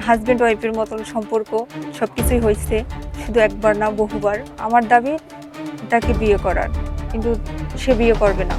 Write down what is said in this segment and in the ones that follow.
Husband ওয়াইফের মতন সম্পর্ক, সব কিছুই হয়েছে, শুধু একবার না বহুবার। আমার দাবি তাকে বিয়ে করার, কিন্তু সে বিয়ে করবে না।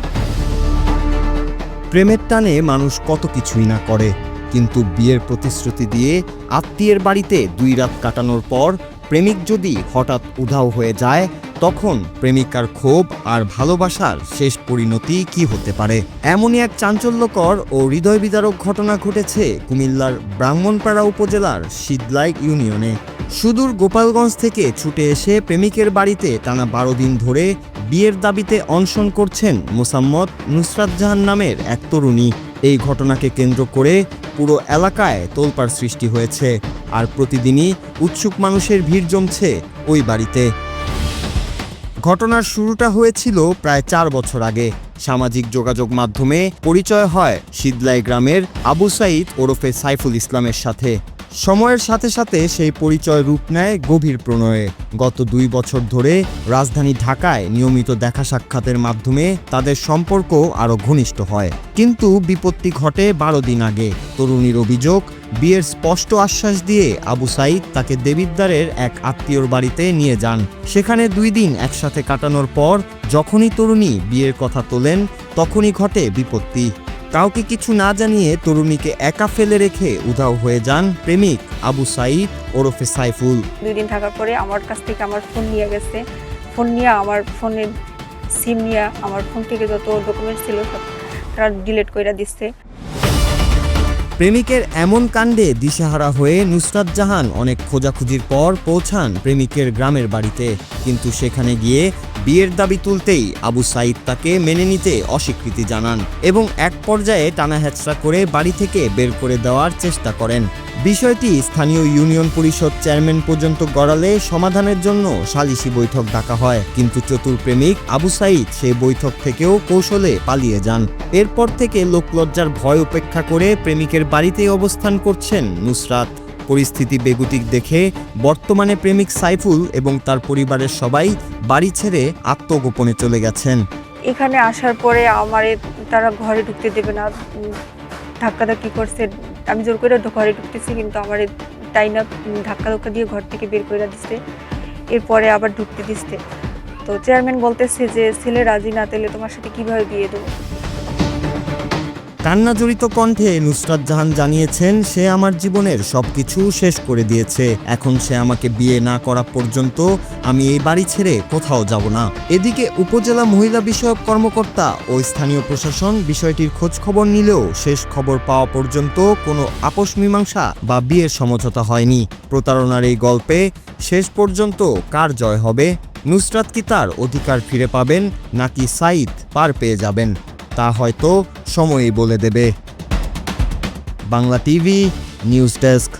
প্রেমের টানে মানুষ কত কিছুই না করে, কিন্তু বিয়ের প্রতিশ্রুতি দিয়ে আত্মীয়ের বাড়িতে 2 রাত কাটানোর পর প্রেমিক যদি হঠাৎ উধাও হয়ে যায়, তখন প্রেমিকার ক্ষোভ আর ভালোবাসার শেষ পরিণতি কি হতে পারে? এমনই এক চাঞ্চল্যকর ও হৃদয় বিদারক ঘটনা ঘটেছে কুমিল্লার ব্রাহ্মণপাড়া উপজেলার শীতলাই ইউনিয়নে। সুদূর গোপালগঞ্জ থেকে ছুটে এসে প্রেমিকের বাড়িতে টানা 12 দিন ধরে বিয়ের দাবিতে অনশন করছেন মোসাম্মদ নুসরাত জাহান নামের এক তরুণী। এই ঘটনাকে কেন্দ্র করে পুরো এলাকায় তোলপাড় সৃষ্টি হয়েছে, আর প্রতিদিনই উৎসুক মানুষের ভিড় জমছে ওই বাড়িতে। ঘটনার শুরুটা হয়েছিল প্রায় 4 বছর আগে। সামাজিক যোগাযোগ মাধ্যমে পরিচয় হয় শীতলাই গ্রামের আবু সাইদ ওরফে সাইফুল ইসলামের সাথে। সময়ের সাথে সাথে সেই পরিচয় রূপ নেয় গভীর প্রণয়ে। গত 2 বছর ধরে রাজধানী ঢাকায় নিয়মিত দেখা সাক্ষাতের মাধ্যমে তাদের সম্পর্ক আরও ঘনিষ্ঠ হয়। কিন্তু বিপত্তি ঘটে 12 দিন আগে। তরুণীর অভিযোগ, বিয়ের স্পষ্ট আশ্বাস দিয়ে আবু সাইদ তাকে দেবিদ্বারের এক আত্মীয়র বাড়িতে নিয়ে যান। সেখানে 2 দিন একসাথে কাটানোর পর যখনই তরুণী বিয়ের কথা তোলেন, তখনই ঘটে বিপত্তি। কাউকে কিছু না জানিয়ে তরুণীকে একা ফেলে রেখে উধাও হয়ে যান প্রেমিক আবু সাইদ ওরফে সাইফুল। 2 দিন থাকার পরে আমার কাছ থেকে আমার ফোন নিয়ে গেছে। ফোন নিয়ে আমার ফোনের সিম নিয়ে আমার ফোন থেকে যত ডকুমেন্টস ছিল সব তারা ডিলিট করে দিচ্ছে। প্রেমিকের এমন কাণ্ডে দিশেহারা হয়ে নুসরাত জাহান অনেক খোঁজাখুঁজির পর পৌঁছান প্রেমিকের গ্রামের বাড়িতে, কিন্তু সেখানে গিয়ে বিয়ের দাবি তুলতেই আবু সাইদ তাকে মেনে নিতে অস্বীকৃতি জানান এবং এক পর্যায়ে টানা হেঁচড়া করে বাড়ি থেকে বের করে দেওয়ার চেষ্টা করেন। বিষয়টি স্থানীয় ইউনিয়ন পরিষদ চেয়ারম্যান পর্যন্ত গড়ালে সমাধানের জন্য সালিশি বৈঠক ডাকা হয়, কিন্তু চতুর প্রেমিক আবু সাইদ সেই বৈঠক থেকেও কৌশলে পালিয়ে যান। এরপর থেকে লোকলজ্জার ভয় উপেক্ষা করে প্রেমিকের বাড়িতেই অবস্থান করছেন নুসরাত। পরিস্থিতি বেগতিক দেখে বর্তমানে প্রেমিক সাইফুল এবং তার পরিবারের সবাই বাড়ি ছেড়ে আত্মগোপনে চলে গেছেন। এখানে আসার পরে আমারে তারা ঘরে ঢুকতে দেবে না, ধাক্কাধাক্কি করছে। আমি জোর করে ঘরে ঢুকতেছি, কিন্তু আমার তাই না ধাক্কা দিয়ে ঘর থেকে বের করে দিচ্ছে। এরপরে আবার ঢুকতে দিচ্ছে। তো চেয়ারম্যান বলতেছে যে ছেলে রাজি না তাহলে তোমার সাথে কিভাবে বিয়ে দেবো। কান্নাজড়িত কণ্ঠে নুসরাত জাহান জানিয়েছেন, সে আমার জীবনের সবকিছু শেষ করে দিয়েছে। এখন সে আমাকে বিয়ে না করা পর্যন্ত আমি এই বাড়ি ছেড়ে কোথাও যাব না। এদিকে উপজেলা মহিলা বিষয়ক কর্মকর্তা ও স্থানীয় প্রশাসন বিষয়টির খোঁজ খবর নিলেও শেষ খবর পাওয়া পর্যন্ত কোনো আপোষ মীমাংসা বা বিয়ের সমঝোতা হয়নি। প্রতারণার এই গল্পে শেষ পর্যন্ত কার জয় হবে? নুসরাত কি তার অধিকার ফিরে পাবেন, নাকি সাইদ পার পেয়ে যাবেন? তা হয়তো সময়ই বলে দেবে। Bangla TV news desk.